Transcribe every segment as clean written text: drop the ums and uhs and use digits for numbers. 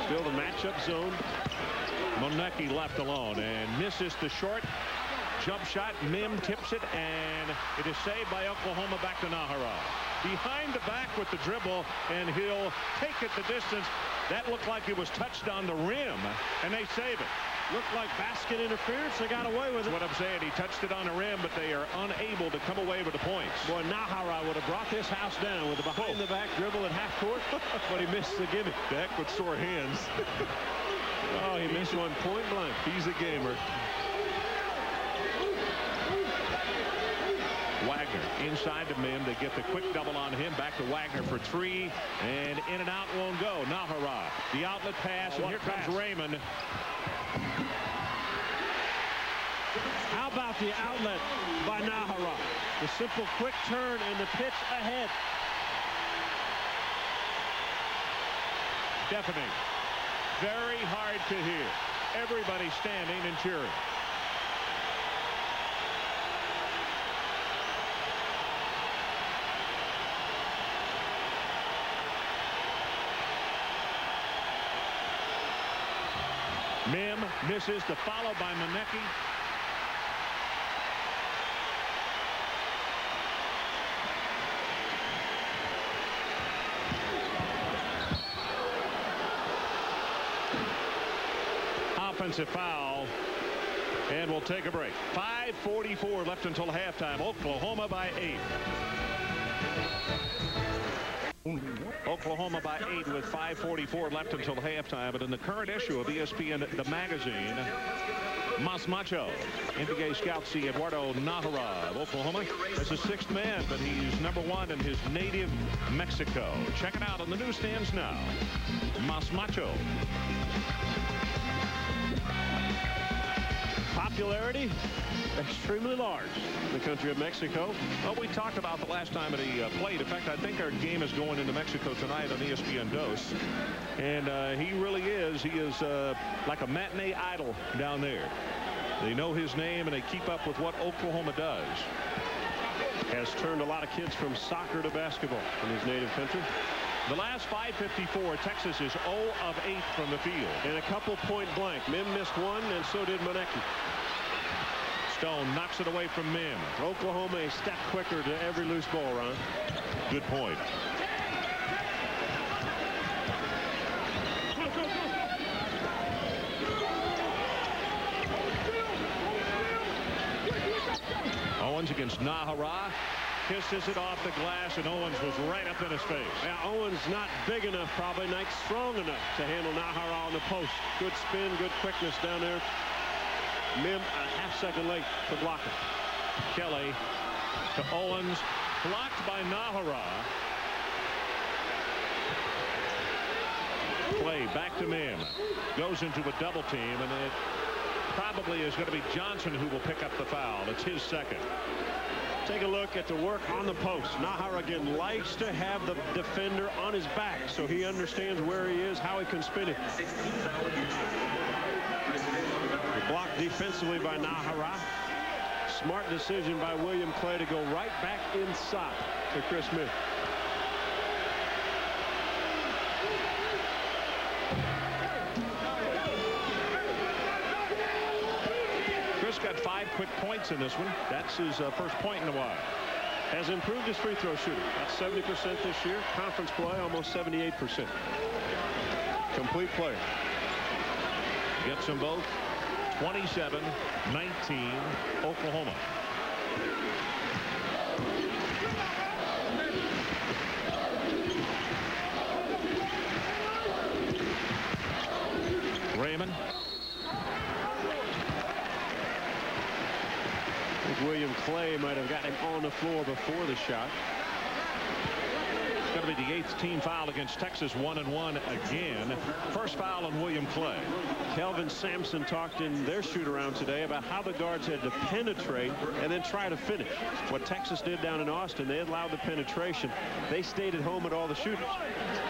Still the matchup zone. Monecki left alone and misses the short jump shot. Mim tips it, and it is saved by Oklahoma. Back to Najera. Behind the back with the dribble, and he'll take it the distance. That looked like it was touched on the rim, and they save it. Looked like basket interference. They got away with it. That's what I'm saying. He touched it on the rim, but they are unable to come away with the points. Boy, Najera would have brought this house down with a behind-the-back dribble at half court, but he missed the gimme. Beck with sore hands. Oh, he missed one point blank. He's a gamer. Wagner inside to Mim. They get the quick double on him. Back to Wagner for three, and in and out won't go. Najera, the outlet pass, and here comes Raymond. How about the outlet by Najera? The simple quick turn and the pitch ahead. Deafening. Very hard to hear. Everybody standing and cheering. Mim misses the follow by Monecki. Offensive foul, and we'll take a break. 5:44 left until halftime. Oklahoma by 8. Oklahoma by 8 with 5:44 left until halftime. But in the current issue of ESPN, the magazine, Mas Macho, NBA scout see Eduardo Najera of Oklahoma as a sixth man, but he's #1 in his native Mexico. Check it out on the newsstands now. Mas Macho. Popularity extremely large in the country of Mexico. Well, we talked about the last time that he played. In fact, I think our game is going into Mexico tonight on ESPN Dos. And he really is. He is like a matinee idol down there. They know his name, and they keep up with what Oklahoma does. Has turned a lot of kids from soccer to basketball in his native country. The last 5:54, Texas is 0 of 8 from the field. And a couple point blank. Mim missed one, and so did Monecki. Stone knocks it away from Mim. Oklahoma a step quicker to every loose ball, Ron. Good point. Owens against Najera. Kisses it off the glass, and Owens was right up in his face. Yeah, Owens not big enough, probably not strong enough to handle Najera on the post. Good spin, good quickness down there. Mim a half-second late to block it. Kelly to Owens, blocked by Najera. Play back to Mim. Goes into a double team, and it probably is going to be Johnson who will pick up the foul. It's his second. Take a look at the work on the post. Najera again likes to have the defender on his back, so he understands where he is, how he can spin it. Blocked defensively by Najera. Smart decision by William Clay to go right back inside to Chris Smith. Chris got 5 quick points in this one. That's his first point in a while. Has improved his free throw shooting. About 70% this year. Conference play almost 78%. Complete player. Gets them both. 27-19 Oklahoma. Raymond. I think William Clay might have got him on the floor before the shot. It's going to be the 8th team foul against Texas. 1-1 again. First foul on William Clay. Kelvin Sampson talked in their shoot-around today about how the guards had to penetrate and then try to finish. What Texas did down in Austin, they allowed the penetration. They stayed at home at all the shooters.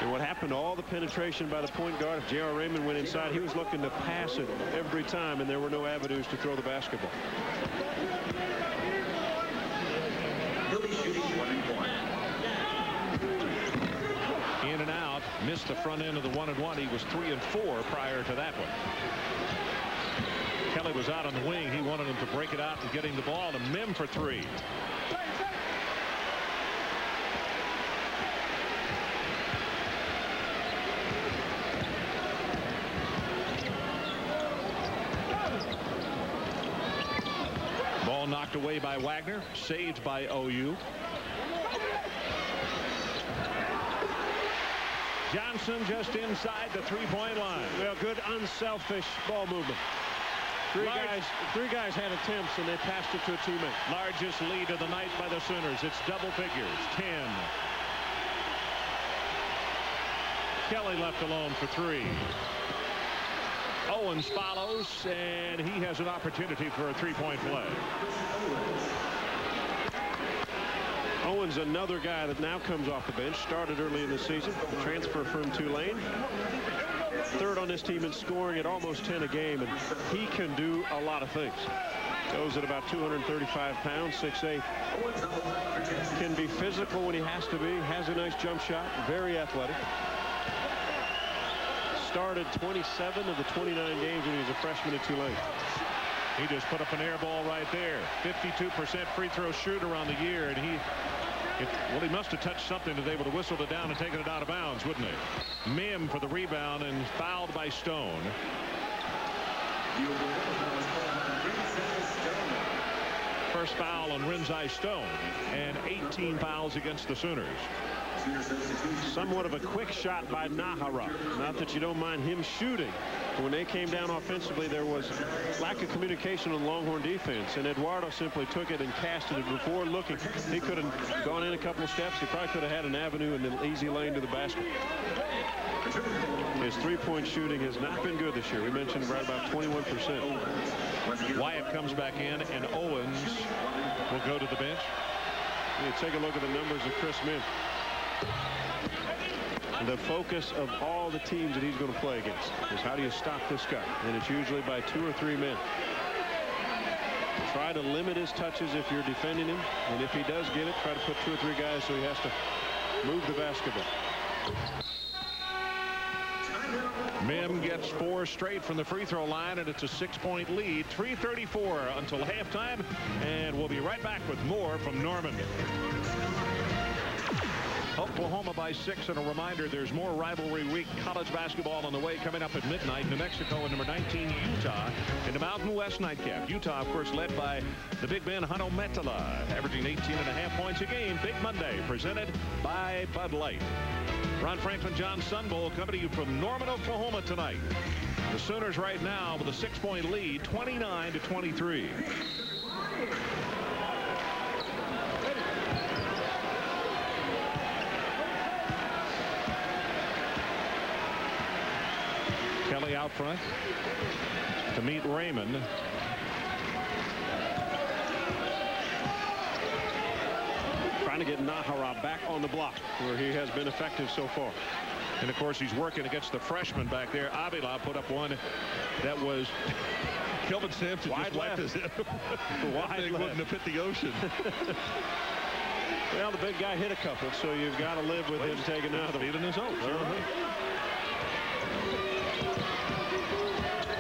And what happened to all the penetration by the point guard, if J.R. Raymond went inside, he was looking to pass it every time, and there were no avenues to throw the basketball. In and out. missed the front end of the 1-and-1. He was 3 and 4 prior to that one. Kelly was out on the wing. He wanted him to break it out and getting the ball to Mim for 3. Ball knocked away by Wagner, saved by OU. Johnson just inside the 3-point line. Well, good unselfish ball movement. Three guys had attempts and they passed it to a teammate. Largest lead of the night by the Sooners. It's double figures. 10. Kelly left alone for 3. Owens follows, and he has an opportunity for a 3-point play. Owens, another guy that now comes off the bench, started early in the season, transfer from Tulane. Third on this team in scoring at almost 10 a game, and he can do a lot of things. Goes at about 235 pounds, 6'8". Can be physical when he has to be. Has a nice jump shot. Very athletic. Started 27 of the 29 games when he was a freshman at Tulane. He just put up an air ball right there. 52% free throw shooter on the year, and he must have touched something to be able to whistle it down and taken it out of bounds, wouldn't he? Mim for the rebound and fouled by Stone. First foul on Rinzai Stone, and 18 fouls against the Sooners. Somewhat of a quick shot by Najera. Not that you don't mind him shooting. When they came down offensively, there was lack of communication on Longhorn defense, and Eduardo simply took it and casted it before looking. He could have gone in a couple of steps. He probably could have had an avenue and an easy lane to the basket. His three-point shooting has not been good this year. We mentioned right about 21%. Wyatt comes back in, and Owens will go to the bench. You take a look at the numbers of Chris Mim. The focus of all the teams that he's going to play against is how do you stop this guy, and it's usually by 2 or 3 men. Try to limit his touches if you're defending him, and if he does get it, try to put 2 or 3 guys so he has to move the basketball. Mim gets 4 straight from the free throw line, and it's a 6-point lead. 3:34 until halftime, and we'll be right back with more from Norman. Oklahoma by 6, and a reminder there's more rivalry week college basketball on the way coming up at midnight. New Mexico and number 19 Utah in the Mountain West nightcap. Utah, of course, led by the big man Hano Metala, averaging 18.5 points a game. Big Monday presented by Bud Light. Ron Franklin John Sun Bowl coming to you from Norman, Oklahoma tonight. The Sooners right now with a 6-point lead, 29-23. Kelly out front to meet Raymond. Trying to get Najera back on the block where he has been effective so far. And of course he's working against the freshman back there. Avila put up one that was Kelvin Sampson wide just wiped his head. Wide left. Wouldn't have hit the ocean. Well, the big guy hit a couple, so you've got to live with him taking another. Feeding his own.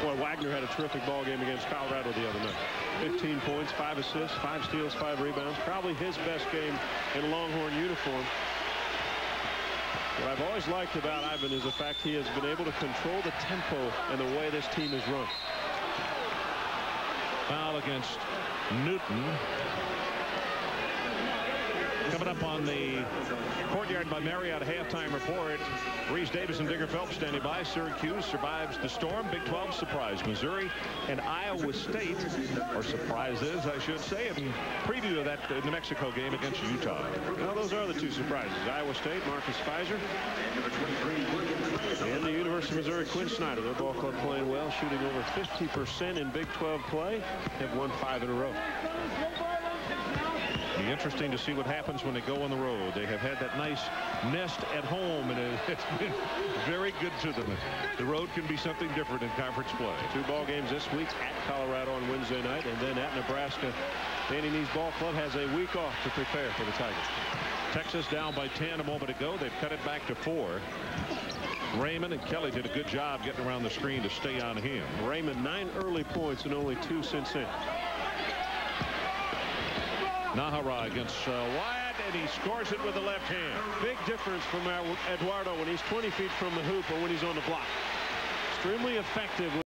Boy, Wagner had a terrific ball game against Colorado the other night. 15 points, 5 assists, 5 steals, 5 rebounds. Probably his best game in a Longhorn uniform. What I've always liked about Ivan is the fact he has been able to control the tempo and the way this team is run. Foul against Newton. Coming up on the Courtyard by Marriott halftime report. Reese Davis and Digger Phelps standing by. Syracuse survives the storm. Big 12 surprise Missouri and Iowa State, or surprises I should say, in preview of that New Mexico game against Utah. Well, those are the 2 surprises. Iowa State, Marcus Fizer, and the University of Missouri, Quinn Snyder. Their ball club playing well, shooting over 50% in Big 12 play. Have won 5 in a row. Be interesting to see what happens when they go on the road. They have had that nice nest at home, and it's been very good to them. The road can be something different in conference play. 2 ball games this week at Colorado on Wednesday night, and then at Nebraska. Danny Nee's ball club has a week off to prepare for the Tigers. Texas down by 10 a moment ago. They've cut it back to 4. Raymond and Kelly did a good job getting around the screen to stay on him. Raymond 9 early points and only 2 since then. Najera against Wyatt, and he scores it with the left hand. Big difference from Eduardo when he's 20 feet from the hoop or when he's on the block. Extremely effective.